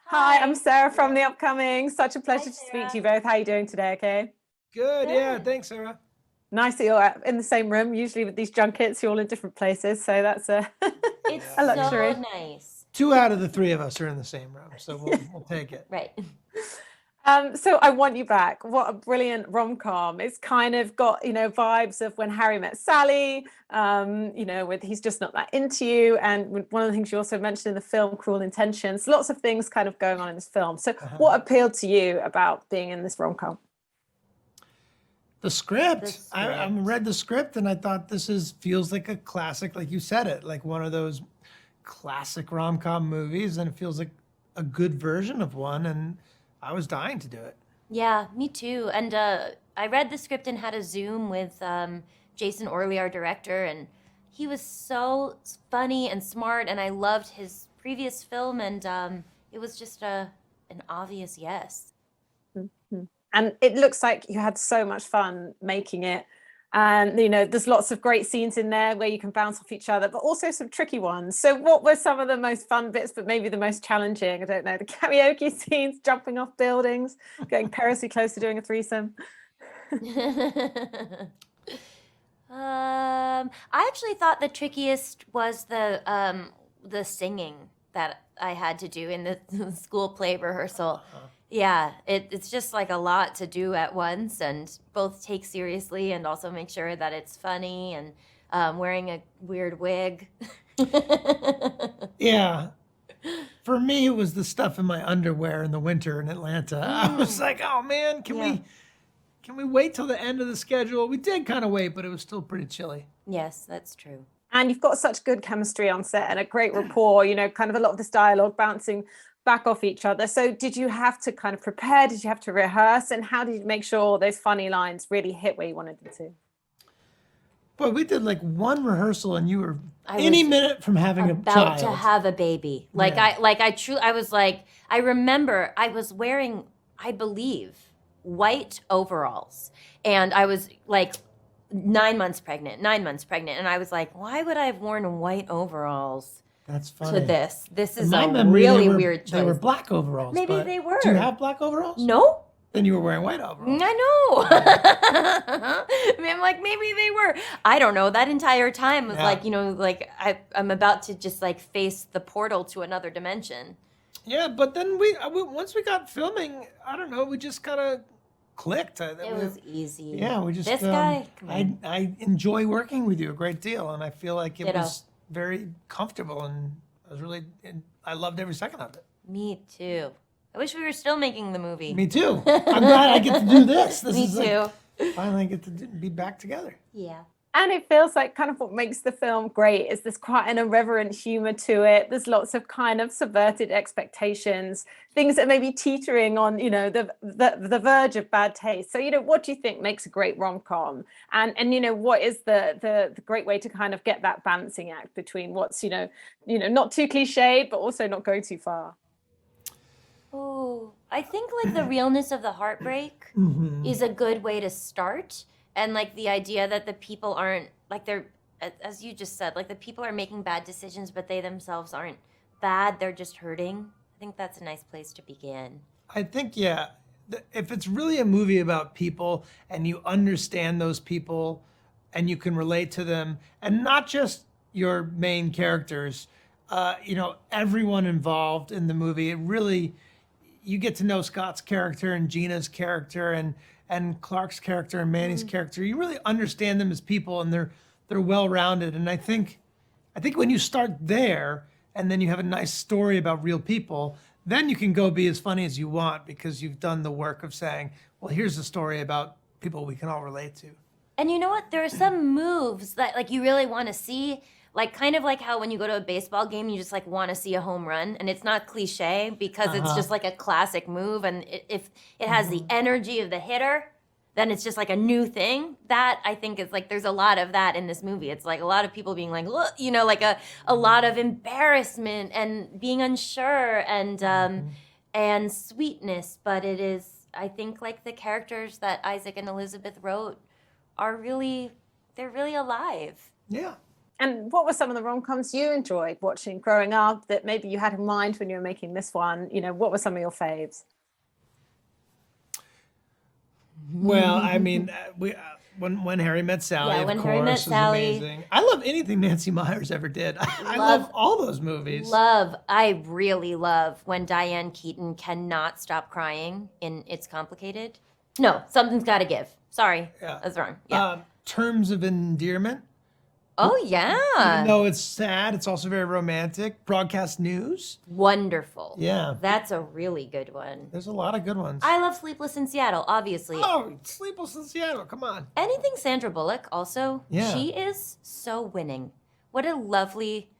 Hi, I'm Hi. Sarah from The Upcoming. Such a Hi, pleasure to speak to Sarah. you both. How are you doing today? Okay. Good, yeah. Good. Thanks, Sarah. Nice that you're in the same room. Usually with these junkets, you're all in different places, so that's a It's Yeah, a we so luxury. nice. two out of the three of us are in the same room, so we'll take it. Right. So I Want You Back. What a brilliant rom-com. It's kind of got, vibes of When Harry Met Sally, with He's Just Not That Into You. And one of the things you also mentioned in the film, Cruel Intentions, lots of things kind of going on in this film. So Uh-huh. what appealed to you about being in this rom-com? The The script. I script. read the script and I thought feels like a classic, like you said it, like one of those classic rom-com movies, and it feels like a good version of one, and I was dying to do it. Yeah, me too. And I read the script and had a Zoom with Jason Orley, our director, and he was so funny and smart, and I loved his previous film, and it was just an obvious yes. Mhm. And it looks like you had so much fun making it. And there's lots of great scenes in there where you can bounce off each other, but also some tricky ones. So what were some of the most fun bits, but maybe the most challenging? I don't know, the karaoke scenes, jumping off buildings, getting perilously close to doing a threesome. I actually thought the trickiest was the singing that I had to do in the school play rehearsal. Uh-huh. Yeah, it's just like a lot to do at once, and both take seriously and also make sure that it's funny, and wearing a weird wig. Yeah. For me, it was the stuff in my underwear in the winter in Atlanta. I was like, oh man, Yeah. can we wait till the end of the schedule? We did kind of wait, but it was still pretty chilly. Yes, that's true. And you've got such good chemistry on set and a great rapport, kind of a lot of this dialogue bouncing back off each other. So did you have to kind of prepare? Did you have to rehearse? And how did you make sure those funny lines really hit where you wanted them to? But we did like one rehearsal, and you were I any was minute from having a about to child. have a baby. Like Yeah. I was like, I remember I was wearing, I believe, white overalls, and I was like 9 months pregnant, and I was like, why would I have worn white overalls That's to funny. this? This In is my a memory, really weird they were choice. black overalls. Maybe but they Do you were. have black overalls? No? Then you were wearing white overalls. I know. I mean, I'm like, maybe they were. I don't know. That entire time was Yeah. like, like I'm about to just like face the portal to another dimension. Yeah, but then once we got filming, I don't know, we just kind of clicked. It was easy. Yeah, we just. This guy, come on. I enjoy working with you a great deal, and I feel like it Ditto. was very comfortable, and I loved every second of it. Me too. I wish we were still making the movie. Me too. I'm glad I get to do this. This Me is too. like, finally I get to be back together. Yeah. And it feels like kind of what makes the film great is there's quite an irreverent humor to it. There's lots of kind of subverted expectations, things that may be teetering on, the verge of bad taste. So, what do you think makes a great rom-com? And what is the great way to kind of get that balancing act between what's, not too cliched, but also not go too far? Oh, I think like the realness of the heartbreak Mm-hmm. is a good way to start. And like the idea that the people aren't like they're, as you just said, like the people are making bad decisions, but they themselves aren't bad. They're just hurting. I think that's a nice place to begin. I think, yeah, if it's really a movie about people and you understand those people and you can relate to them, and not just your main characters, everyone involved in the movie, it really, you get to know Scott's character and Gina's character and Clark's character and Manny's character. You really understand them as people, and they're well rounded. And I think when you start there and then you have a nice story about real people, then you can go be as funny as you want because you've done the work of saying, well, here's a story about people we can all relate to. And you know what? There are some moves that like you really want to see. Like kind of like how when you go to a baseball game, you just like want to see a home run, and it's not cliche because it's just like a classic move, and if it has the energy of the hitter, then it's just like a new thing. That I think is like there's a lot of that in this movie. It's like a lot of people being like, look, like a lot of embarrassment and being unsure and sweetness, but it is I think like the characters that Isaac and Elizabeth wrote are really they're really alive. Yeah. And what were some of the rom-coms you enjoyed watching growing up that maybe you had in mind when you were making this one? What were some of your faves? Well, I mean, when Harry Met Sally, Yeah, of When course, Harry Met was Sally. amazing. I love anything Nancy Meyers ever did. I love all those movies. I really love when Diane Keaton cannot stop crying in It's Complicated. No, something's got to give. Sorry, Yeah. that's wrong. Yeah. Terms of Endearment. Oh, Even yeah. though it's sad, it's also very romantic. Broadcast News. Wonderful. Yeah. That's a really good one. There's a lot of good ones. I love Sleepless in Seattle, obviously. Oh, Sleepless in Seattle. Come on. Anything Sandra Bullock, also. Yeah. She is so winning. What a lovely...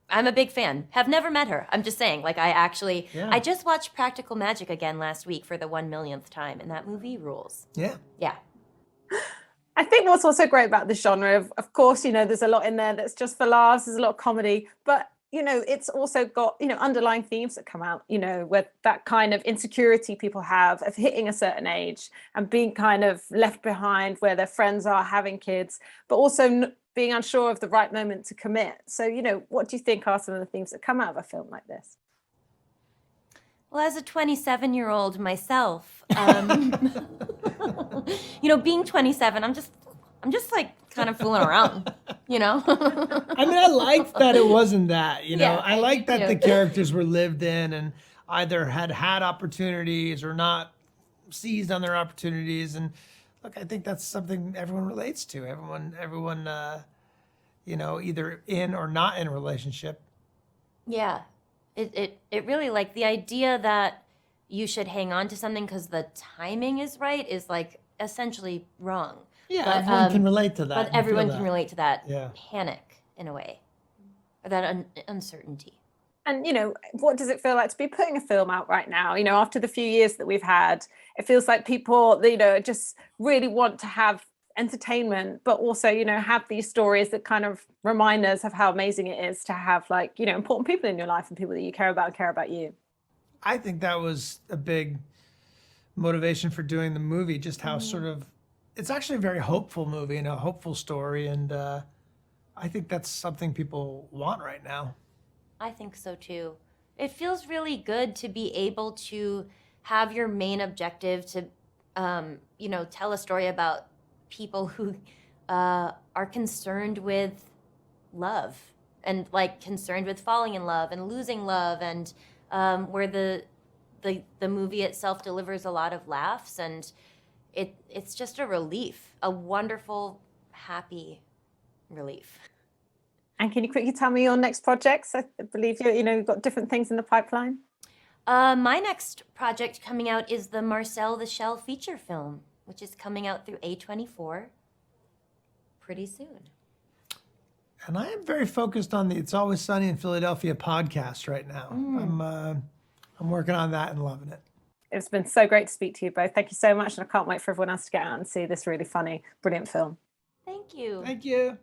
I'm a big fan. Have never met her. I'm just saying, Yeah. I just watched Practical Magic again last week for the 1 millionth time, and that movie rules. Yeah. Yeah. I think what's also great about this genre, of course, there's a lot in there that's just for laughs, there's a lot of comedy, but, it's also got, underlying themes that come out, with that kind of insecurity people have of hitting a certain age and being kind of left behind where their friends are having kids, but also being unsure of the right moment to commit. So, what do you think are some of the themes that come out of a film like this? Well, as a 27-year-old myself, being 27, I'm just like kind of fooling around, I mean, I liked that it wasn't that, Yeah, I liked that too. the characters were lived in and either had opportunities or not seized on their opportunities. And look, I think that's something everyone relates to. Everyone, either in or not in a relationship. Yeah. It really, like, the idea that you should hang on to something because the timing is right is, like, essentially wrong. Yeah, But, everyone can relate to that. But and feel everyone that. can relate to that Yeah. panic, in a way, or that uncertainty. And, what does it feel like to be putting a film out right now? After the few years that we've had, it feels like people, just really want to have entertainment, but also, have these stories that kind of remind us of how amazing it is to have, like, important people in your life and people that you care about and care about you. I think that was a big motivation for doing the movie, just how sort of, it's actually a very hopeful movie and a hopeful story. And I think that's something people want right now. I think so too. It feels really good to be able to have your main objective to, tell a story about people who are concerned with love and like concerned with falling in love and losing love, and where the movie itself delivers a lot of laughs, and it's just a relief, a wonderful, happy relief. And can you quickly tell me your next projects? I believe you've got different things in the pipeline. My next project coming out is the Marcel the Shell feature film, which is coming out through A24 pretty soon. And I am very focused on the It's Always Sunny in Philadelphia podcast right now. I'm working on that and loving it. It's been so great to speak to you both. Thank you so much. And I can't wait for everyone else to get out and see this really funny, brilliant film. Thank you. Thank you.